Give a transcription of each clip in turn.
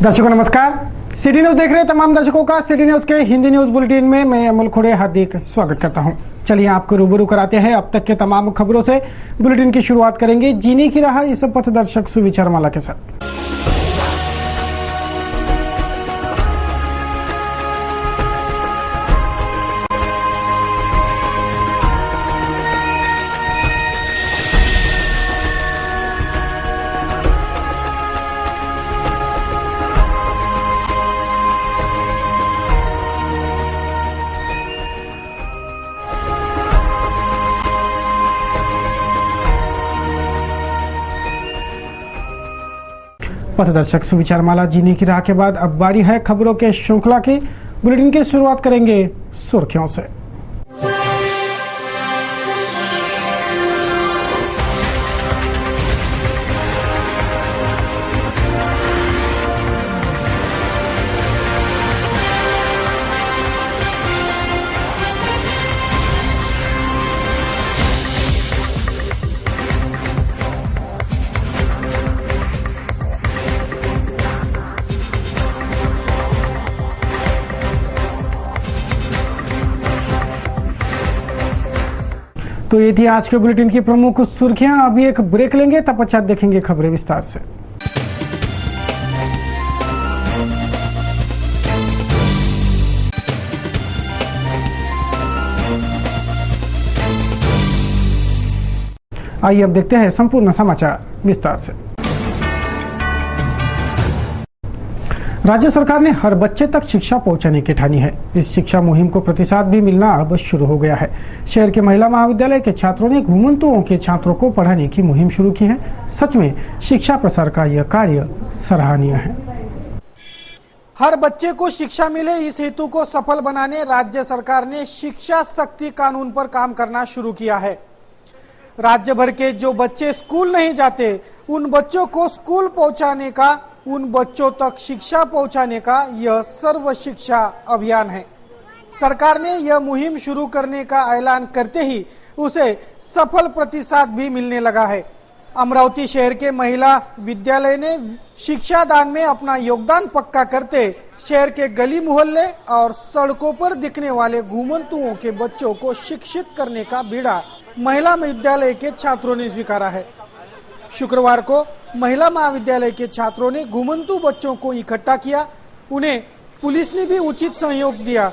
दर्शकों नमस्कार। City news देख रहे तमाम दर्शकों का सिटी न्यूज के हिंदी न्यूज बुलेटिन में मैं अमल खुड़े हार्दिक स्वागत करता हूं। चलिए आपको रूबरू कराते हैं अब तक के तमाम खबरों से। बुलेटिन की शुरुआत करेंगे जीने की राह इस पथदर्शक सुविचार माला के साथ। पथदर्शक सुविचार माला जीने की राह के बाद अब बारी है खबरों के श्रृंखला की। बुलेटिन की शुरुआत करेंगे सुर्खियों से। तो ये थी आज के बुलेटिन की प्रमुख सुर्खियां। अभी एक ब्रेक लेंगे, तब पश्चात देखेंगे खबरें विस्तार से। आइए अब देखते हैं संपूर्ण समाचार विस्तार से। राज्य सरकार ने हर बच्चे तक शिक्षा पहुंचाने की ठानी है। इस शिक्षा मुहिम को प्रतिसाद भी मिलना अब शुरू हो गया है। शहर के महिला महाविद्यालय के छात्रों ने घुमंतुओं के छात्रों को पढ़ाने की मुहिम शुरू की है। सच में शिक्षा प्रसार का यह कार्य सराहनीय है। हर बच्चे को शिक्षा मिले, इस हेतु को सफल बनाने राज्य सरकार ने शिक्षा शक्ति कानून पर काम करना शुरू किया है। राज्य भर के जो बच्चे स्कूल नहीं जाते उन बच्चों को स्कूल पहुंचाने का, उन बच्चों तक शिक्षा पहुंचाने का यह सर्व शिक्षा अभियान है। सरकार ने यह मुहिम शुरू करने का ऐलान करते ही उसे सफल प्रतिसाद भी मिलने लगा है। अमरावती शहर के महिला विद्यालय ने शिक्षा दान में अपना योगदान पक्का करते शहर के गली मोहल्ले और सड़कों पर दिखने वाले घुमंतुओं के बच्चों को शिक्षित करने का बीड़ा महिला विद्यालय के छात्रों ने स्वीकारा है। शुक्रवार को महिला महाविद्यालय के छात्रों ने घुमंतु बच्चों को इकट्ठा किया। उन्हें पुलिस ने भी उचित सहयोग दिया।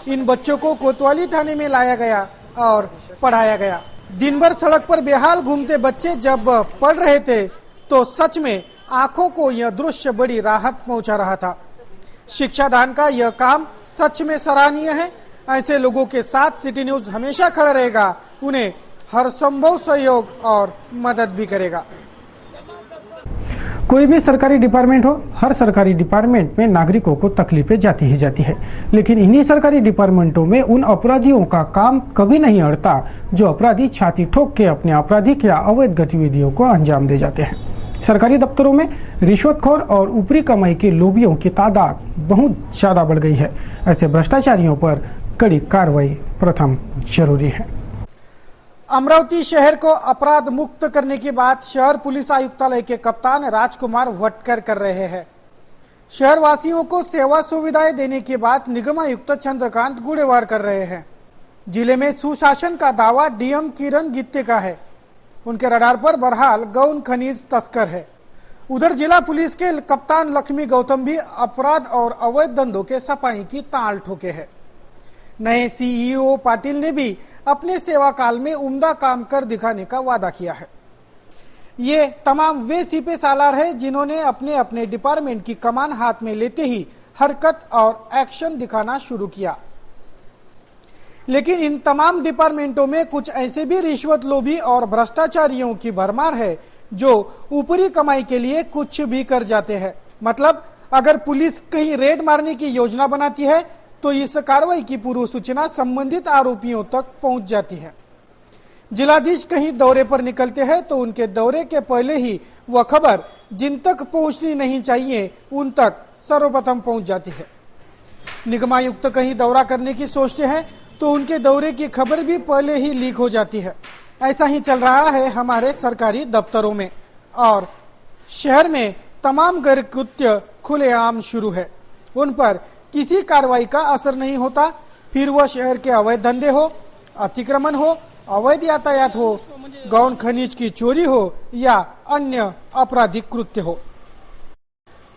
इन बच्चों को कोतवाली थाने में लाया गया और पढ़ाया गया। दिन भर सड़क पर बेहाल घूमते बच्चे जब पढ़ रहे थे तो सच में आंखों को यह दृश्य बड़ी राहत पहुंचा रहा था। शिक्षा दान का यह काम सच में सराहनीय है। ऐसे लोगों के साथ सिटी न्यूज हमेशा खड़ा रहेगा, उन्हें हर संभव सहयोग और मदद भी करेगा। कोई भी सरकारी डिपार्टमेंट हो, हर सरकारी डिपार्टमेंट में नागरिकों को तकलीफें जाती ही जाती है, लेकिन इन्हीं सरकारी डिपार्टमेंटों में उन अपराधियों का काम कभी नहीं अड़ता जो अपराधी छाती ठोक के अपने आपराधिक या अवैध गतिविधियों को अंजाम दे जाते हैं। सरकारी दफ्तरों में रिश्वतखोर और ऊपरी कमाई के लोभियों की तादाद बहुत ज्यादा बढ़ गई है। ऐसे भ्रष्टाचारियों पर कड़ी कार्रवाई प्रथम जरूरी है। अमरावती शहर को अपराध मुक्त करने की बात शहर पुलिस आयुक्तालय के कप्तान राजकुमार वटकर कर रहे हैं। शहर वासियों को सेवा सुविधाएं देने की बात निगम आयुक्त चंद्रकांत गुड़ेवार कर रहे हैं। जिले में सुशासन का दावा डीएम किरण गित्ते का है। उनके रडार पर बहरहाल गौण खनिज तस्कर है। उधर जिला पुलिस के कप्तान लक्ष्मी गौतम भी अपराध और अवैध धंधों के सफाई की ताल ठोके है। नए सीईओ पाटिल ने भी अपने सेवा काल में उम्दा काम कर दिखाने का वादा किया है। ये तमाम वे सीपे सालार है जिन्होंने अपने अपने डिपार्टमेंट की कमान हाथ में लेते ही हरकत और एक्शन दिखाना शुरू किया। लेकिन इन तमाम डिपार्टमेंटों में कुछ ऐसे भी रिश्वत लोभी और भ्रष्टाचारियों की भरमार है जो ऊपरी कमाई के लिए कुछ भी कर जाते हैं। मतलब अगर पुलिस कहीं रेड मारने की योजना बनाती है तो इस कार्रवाई की पूर्व सूचना संबंधित आरोपियों तक पहुंच जाती है। जिलाधीश कहीं दौरे पर निकलते हैं तो उनके दौरे के पहले ही वह खबर जिन तक पहुंचनी नहीं चाहिए उन तक सर्वप्रथम पहुंच जाती है। निगमायुक्त कहीं दौरा करने की सोचते हैं तो उनके दौरे की खबर भी पहले ही लीक हो जाती है। ऐसा ही चल रहा है हमारे सरकारी दफ्तरों में और शहर में तमाम गैरकृत्य खुलेआम शुरू है। उन पर किसी कार्रवाई का असर नहीं होता, फिर वह शहर के अवैध धंधे हो, अतिक्रमण हो, अवैध यातायात हो, गौण खनिज की चोरी हो या अन्य आपराधिक कृत्य हो।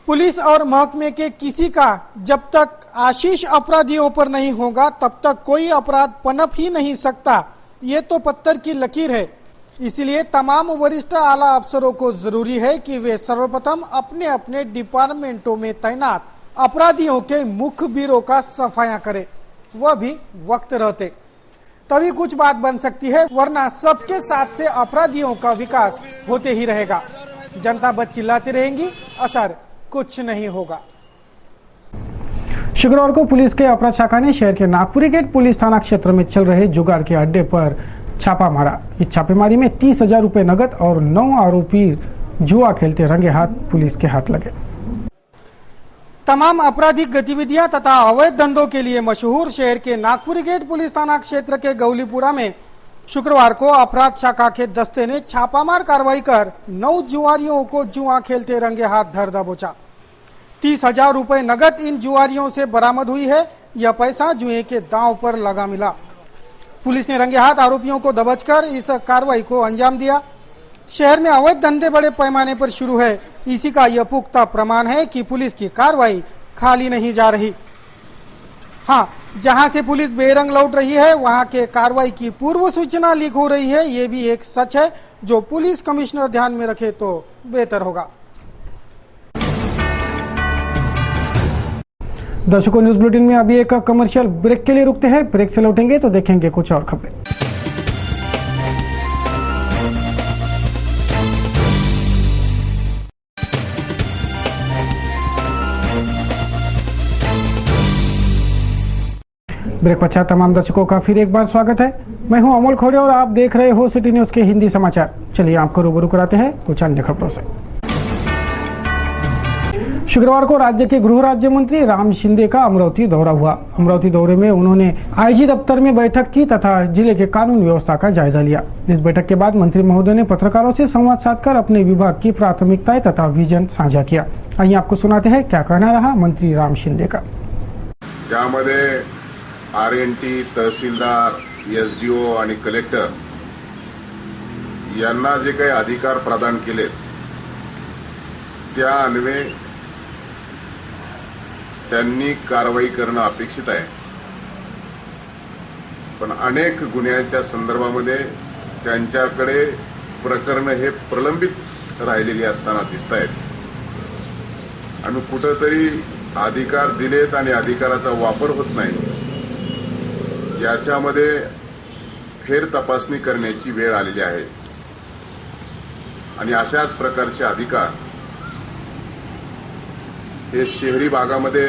पुलिस और महकमे के किसी का जब तक आशीष अपराधियों पर नहीं होगा तब तक कोई अपराध पनप ही नहीं सकता। ये तो पत्थर की लकीर है। इसलिए तमाम वरिष्ठ आला अफसरों को जरूरी है कि वे सर्वप्रथम अपने अपने डिपार्टमेंटों में तैनात अपराधियों के मुखबिरों का सफाया करें, वह भी वक्त रहते। तभी कुछ बात बन सकती है, वरना सबके साथ से अपराधियों का विकास होते ही रहेगा। जनता बस चिल्लाती रहेंगी, असर कुछ नहीं होगा। शुक्रवार को पुलिस के अपराध शाखा ने शहर के नागपुरी गेट पुलिस थाना क्षेत्र में चल रहे जुगाड़ के अड्डे पर छापा मारा। इस छापेमारी में 30,000 रुपए नगद और 9 आरोपी जुआ खेलते रंगे हाथ पुलिस के हाथ लगे। तमाम आपराधिक गतिविधियां तथा अवैध धंधों के लिए मशहूर शहर के नागपुरी गेट पुलिस थाना क्षेत्र के गौलीपुरा में शुक्रवार को अपराध शाखा के दस्ते ने छापामार कार्रवाई कर 9 जुआरियों को जुआ खेलते रंगे हाथ धर दबोचा। 30,000 रुपए नगद इन जुआरियों से बरामद हुई है। यह पैसा जुए के दांव पर लगा मिला। पुलिस ने रंगे हाथ आरोपियों को दबोचकर इस कार्रवाई को अंजाम दिया। शहर में अवैध धंधे बड़े पैमाने पर शुरू है। इसी का यह पुख्ता प्रमाण है कि पुलिस की कार्रवाई खाली नहीं जा रही। हाँ, जहां से पुलिस बेरंग लौट रही है वहां के कार्रवाई की पूर्व सूचना लीक हो रही है। ये भी एक सच है जो पुलिस कमिश्नर ध्यान में रखे तो बेहतर होगा। दर्शकों, न्यूज बुलेटिन में अभी एक कमर्शियल ब्रेक के लिए रुकते हैं। ब्रेक से लौटेंगे तो देखेंगे कुछ और खबरें। ब्रेक पश्चात तमाम दर्शकों का फिर एक बार स्वागत है। मैं हूं अमोल खोड़े और आप देख रहे हो सिटी न्यूज के हिंदी समाचार। चलिए आपको रूबरू कराते हैं कुछ अन्य खबरों से। शुक्रवार को राज्य के गृह राज्य मंत्री राम शिंदे का अमरावती दौरा हुआ। अमरावती दौरे में उन्होंने आईजी दफ्तर में बैठक की तथा जिले के कानून व्यवस्था का जायजा लिया। इस बैठक के बाद मंत्री महोदय ने पत्रकारों से संवाद साधकर अपने विभाग की प्राथमिकताएं तथा विजन साझा किया। आइए आपको सुनाते हैं क्या कहना रहा मंत्री राम शिंदे का। त्यामध्ये RNT, तहसीलदार, SDO आणि कलेक्टर यांना जे काही अधिकार प्रदान केले त्या अन्वये त्यांनी कारवाई करणं अपेक्षित आहे। पण अनेक गुन्ह्यांच्या संदर्भामध्ये त्यांच्याकडे प्रकरण हे प्रलंबित राहिलेली असताना दिसत आहेत आणि कुठेतरी अधिकार दिलेत आणि अधिकाराचा वापर होत नाही, याच्यामध्ये फेर तपासणी करण्याची वेळ आलेली आहे। आणि अशाच प्रकारचे अधिकार हे शहरी भागामध्ये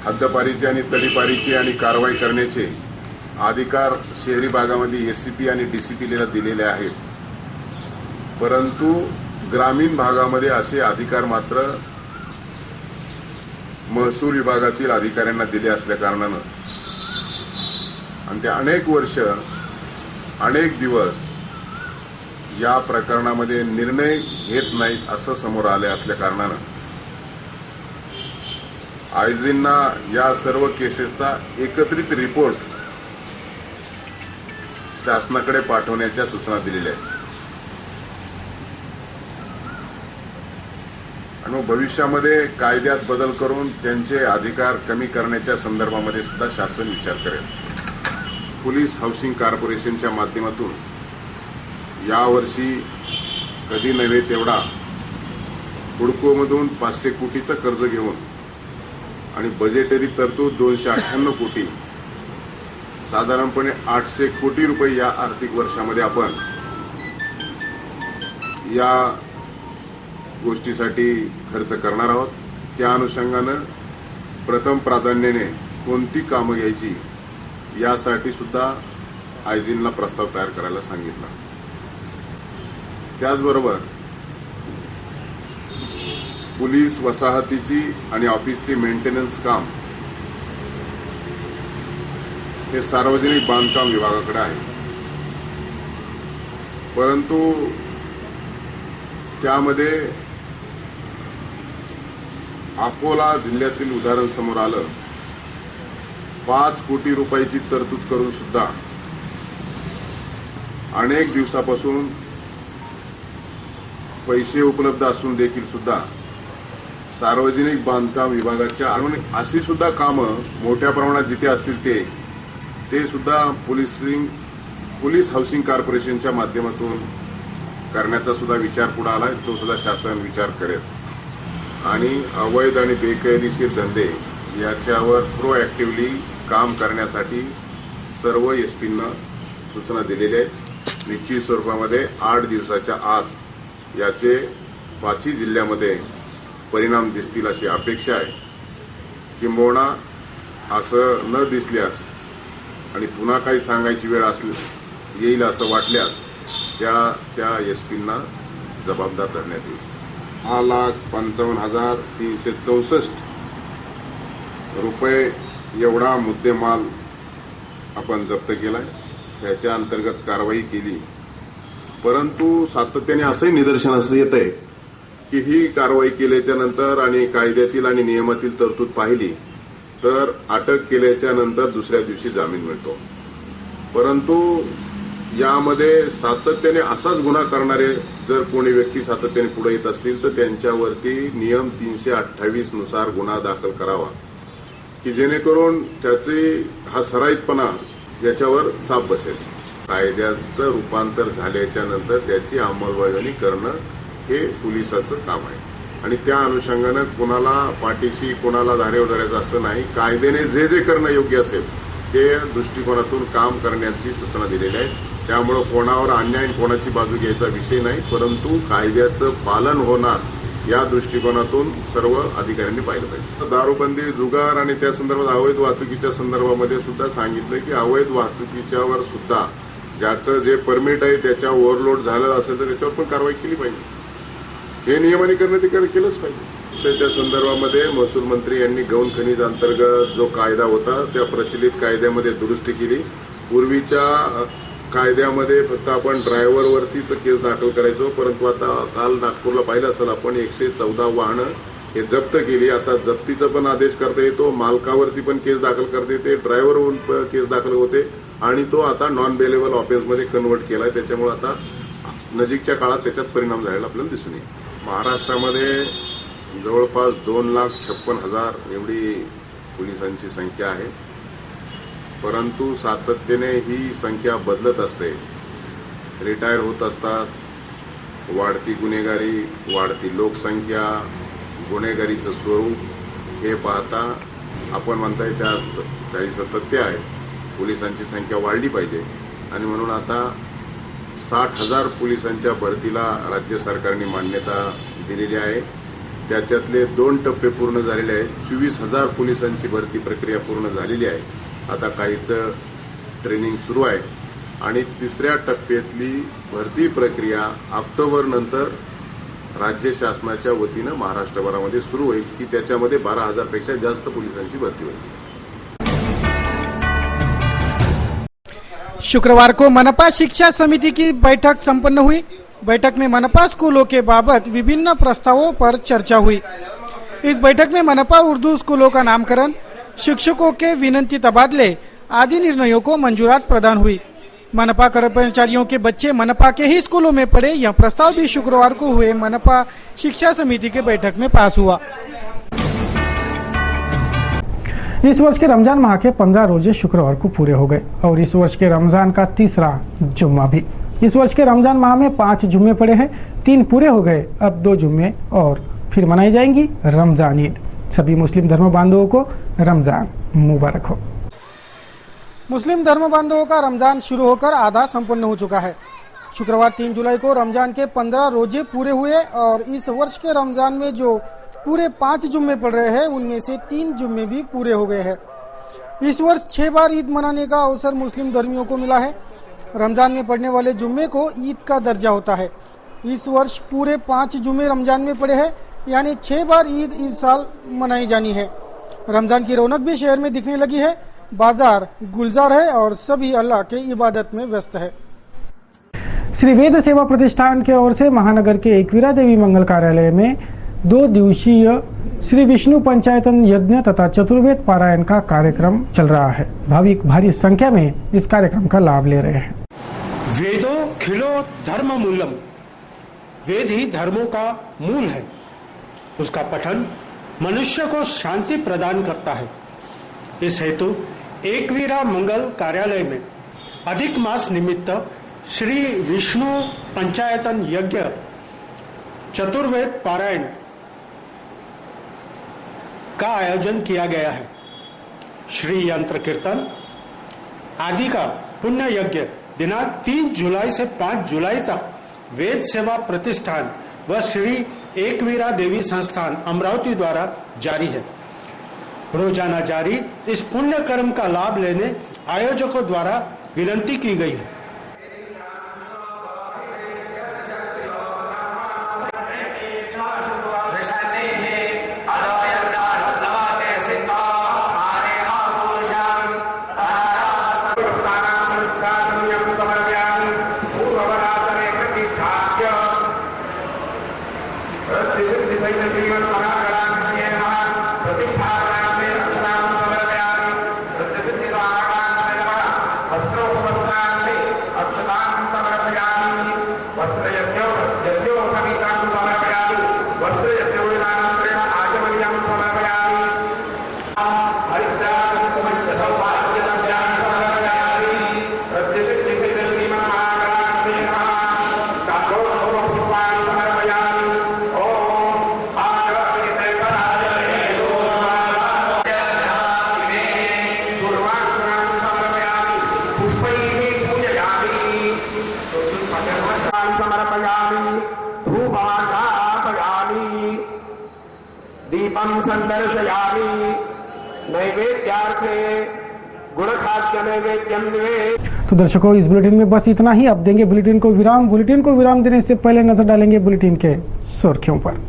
हद्दपारीची आणि तडीपारीची आणि कारवाई करण्याचे अधिकार शहरी भागामध्ये SCP आणि DCPला दिलेले आहेत, परंतु ग्रामीण भागामध्ये असे अधिकार मात्र महसूल विभागातील अधिकाऱ्यांना दिले असल्या कारणानं आणि ते अनेक वर्ष अनेक दिवस या प्रकरणामध्ये निर्णय घेत नाहीत असं समोर आले असल्या कारणानं आयजींना या सर्व केसेसचा एकत्रित रिपोर्ट शासनाकडे पाठवण्याच्या सूचना दिलेल्या आहेत। आणि भविष्यामध्ये कायद्यात बदल करून त्यांचे अधिकार कमी करण्याच्या संदर्भामध्ये सुद्धा शासन विचार करेल। पोलीस हाऊसिंग कॉर्पोरेशनच्या माध्यमातून यावर्षी कधी नव्हे तेवढा हुडकोमधून 500 कोटीचं कर्ज घेऊन आणि बजेटरी तरतूद 298 कोटी, साधारणपणे 800 कोटी रुपये या आर्थिक वर्षामध्ये आपण या गोष्टीसाठी खर्च करणार आहोत। त्या अनुषंगानं प्रथम प्राधान्याने कोणती कामं घ्यायची यासाठी सुद्धा आयजींना प्रस्ताव तयार करायला सांगितला। त्याचबरोबर पोलीस वसाहतीची आणि ऑफिसची मेंटेनन्स काम हे सार्वजनिक बांधकाम विभागाकडे आहे, परंतु त्यामध्ये अकोला जिल्ह्यातील उदाहरण समोर आलं. 5 कोटी रुपयाची तरतूद करून सुद्धा अनेक दिवसापासून पैसे उपलब्ध असून देखील सुद्धा सार्वजनिक बांधकाम विभागाच्या अशी सुद्धा कामं मोठ्या प्रमाणात जिथे असतील ते सुद्धा पोलीस हाऊसिंग कॉर्पोरेशनच्या माध्यमातून करण्याचा सुद्धा विचार पुढे आलाय. तो सुद्धा शासन विचार करेल आणि अवैध आणि बेकायदेशीर धंदे याच्यावर प्रोएक्टिव्हली काम करण्यासाठी सर्व एसपींना सूचना दिलेल्या आहेत. निश्चित स्वरूपामध्ये 8 दिवसाच्या आत याचे 5 जिल्ह्यामध्ये परिणाम दिसतील अशी अपेक्षा आहे. किंबहुना असं न दिसल्यास आणि पुन्हा काही सांगायची वेळ येईल असं वाटल्यास त्या एसपींना जबाबदार धरण्यात येईल. 6,55,364 रुपये एवढा मुद्देमाल आपण जप्त केलाय. त्याच्या अंतर्गत कारवाई केली. परंतु सातत्याने असंही निदर्शनास येत आहे की ही कारवाई केल्याच्या नंतर आणि कायद्यातील आणि नियमातील तरतूद पाहिली तर अटक केल्याच्या नंतर दुसऱ्या दिवशी जामीन मिळतो. परंतु यामध्ये सातत्याने असाच गुन्हा करणारे जर कोणी व्यक्ती सातत्याने पुढे येत असतील तर त्यांच्यावरती नियम 328 नुसार गुन्हा दाखल करावा की जेणेकरून त्याचे हा सराईतपणा याच्यावर चाप बसेल. कायद्याचं रूपांतर झाल्याच्या नंतर त्याची अंमलबजावणी करणं हे पोलिसाचं काम आहे आणि त्या अनुषंगानं कोणाला पाठीशी कोणाला धारेवर धरायचं असं नाही. कायद्याने जे करणं योग्य असेल ते दृष्टिकोनातून काम करण्याची सूचना दिलेल्या आहेत. त्यामुळे कोणावर अन्याय कोणाची बाजू घ्यायचा विषय नाही, परंतु कायद्याचं पालन होणार या दृष्टिकोनातून सर्व अधिकाऱ्यांनी पाहिलं पाहिजे. दारूबंदी, जुगार आणि त्या संदर्भात अवैध वाहतुकीच्या संदर्भामध्ये सुद्धा सांगितलं की अवैध वाहतुकीच्यावर सुद्धा ज्याचं जे परमिट आहे त्याच्या ओव्हरलोड झालं असेल तर त्याच्यावर पण कारवाई केली पाहिजे. जे नियमाने करणं ते केलंच पाहिजे. त्याच्या संदर्भामध्ये महसूल मंत्री यांनी गौण खनिज अंतर्गत जो कायदा होता त्या प्रचलित कायद्यामध्ये दुरुस्ती केली. पूर्वीच्या कायद्यामध्ये फक्त आपण ड्रायव्हरवरतीच केस दाखल करायचो, परंतु आता काल नागपूरला पाहिलं असेल आपण 114 वाहनं हे जप्त केली. आता जप्तीचा पण आदेश करता येतो, मालकावरती पण केस दाखल करता येते, ड्रायव्हरवर केस दाखल होते आणि तो आता नॉन बेलेबल ऑफेन्समध्ये कन्व्हर्ट केलाय. त्याच्यामुळे आता नजीकच्या काळात त्याच्यात परिणाम झालेला आपल्याला दिसून येईल. महाराष्ट्रामध्ये जवळपास 2,56,000 एवढी पोलिसांची संख्या आहे. परंतु सातत्याने ही संख्या बदलत असते. रिटायर होत असतात, वाढती गुन्हेगारी, वाढती लोकसंख्या, गुन्हेगारीचं स्वरूप हे पाहता आपण म्हणताय त्यात काही सातत्य आहे. पोलिसांची संख्या वाढली पाहिजे आणि म्हणून आता 60,000 पोलिसांच्या भरतीला राज्य सरकारने मान्यता दिलेली आहे. त्याच्यातले 2 टप्पे पूर्ण झालेले आहेत. 24,000 पोलिसांची भरती प्रक्रिया पूर्ण झालेली आहे. आता काहीचं ट्रेनिंग सुरू आहे आणि 3ऱ्या टप्प्यातली भरती प्रक्रिया ऑक्टोबर नंतर राज्य शासनाच्या वतीनं महाराष्ट्रभरामध्ये सुरू होईल की त्याच्यामध्ये 12,000 पेक्षा जास्त पोलिसांची भरती होईल. शुक्रवार को मनपा शिक्षा समिति की बैठक संपन्न हुई. बैठक में मनपा स्कूलों के बाबत विभिन्न प्रस्तावों पर चर्चा हुई. इस बैठक में मनपा उर्दू स्कूलों का नामकरण, शिक्षकों के विनंती तबादले आदि निर्णयों को मंजूरात प्रदान हुई. मनपा कर्मचारियों के बच्चे मनपा के ही स्कूलों में पढ़े, यह प्रस्ताव भी शुक्रवार को हुए मनपा शिक्षा समिति के बैठक में पास हुआ. इस वर्ष के रमजान माह के 15 रोजे शुक्रवार को पूरे हो गए और इस वर्ष के रमजान का 3रा जुम्मा भी. इस वर्ष के रमजान माह में 5 जुम्मे पड़े हैं, 3 पूरे हो गए. अब 2 जुम्मे और फिर मनाई जाएंगी रमजान ईद. सभी मुस्लिम धर्म बांधवों को रमजान मुबारक हो. मुस्लिम धर्म बांधवों का रमजान शुरू होकर आधा संपन्न हो चुका है. शुक्रवार 3 जुलाई को रमजान के 15 रोजे पूरे हुए और इस वर्ष के रमजान में जो पूरे 5 जुम्मे पड़ रहे हैं उनमें से 3 जुम्मे भी पूरे हो गए हैं. इस वर्ष 6 बार ईद मनाने का अवसर मुस्लिम धर्मियों को मिला है. रमजान में पड़ने वाले जुम्मे को ईद का दर्जा होता है. इस वर्ष पूरे 5 जुम्मे रमजान में पड़े हैं, यानी 6 बार ईद इस साल मनाई जानी है. रमजान की रौनक भी शहर में दिखने लगी है. बाजार गुलजार है और सभी अल्लाह के इबादत में व्यस्त है. श्री वेद सेवा प्रतिष्ठान की ओर से महानगर के एकवीरा देवी मंगल कार्यालय में 2 दिवसीय श्री विष्णु पंचायतन यज्ञ तथा चतुर्वेद पारायण का कार्यक्रम चल रहा है। भाविक भारी संख्या में इस कार्यक्रम का लाभ ले रहे हैं। वेदो खिलो धर्म मूलम, वेद ही धर्मों का मूल है। उसका पठन मनुष्य को शांति प्रदान करता है। इस हेतु एकवीरा मंगल कार्यालय में अधिक मास निमित्त श्री विष्णु पंचायतन यज्ञ चतुर्वेद पारायण का आयोजन किया गया है। श्री यंत्र कीर्तन आदि का पुण्य यज्ञ दिनांक 3 जुलाई से 5 जुलाई तक वेद सेवा प्रतिष्ठान व श्री एकवीरा देवी संस्थान अमरावती द्वारा जारी है। रोजाना जारी इस पुण्य कर्म का लाभ लेने आयोजकों द्वारा विनती की गई है। दीपम संदर्शयामि नैवेद्यार्थे गुणखाद्य नैवेद्यम निवेद। तो दर्शकों, इस बुलेटिन में बस इतना ही। अब देंगे बुलेटिन को विराम। बुलेटिन को विराम देने से पहले नजर डालेंगे बुलेटिन के सुर्खियों पर।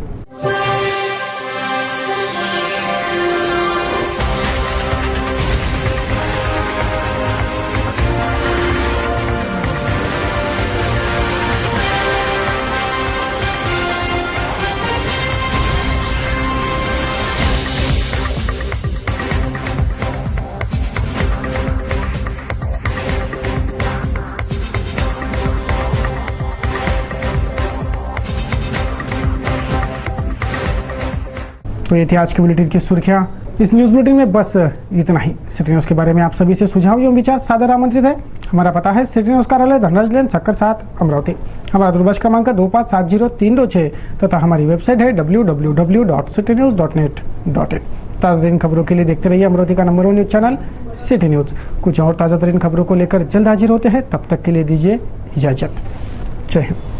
तो ये थी आज के बुलेटिन की सुर्खियां। इस न्यूज बुलेटिन में बस इतना ही। सिटी न्यूज के बारे में आप सभी से सुझाव एवं विचार सादर आमंत्रित है। हमारा पता है सिटी न्यूज कार्यालय धनराज लेन सक्कर 7 अमरावती। हमारा दूरभाष क्रमांक 25703026 तथा हमारी वेबसाइट है www.citynews.net.in। ताज़ा तरीन खबरों के लिए देखते रहिए अमरावती का number 1 news channel city news. कुछ और ताज़ा तरीन खबरों को लेकर जल्द हाजिर होते हैं। तब तक के लिए दीजिए इजाजत। जय हिंद।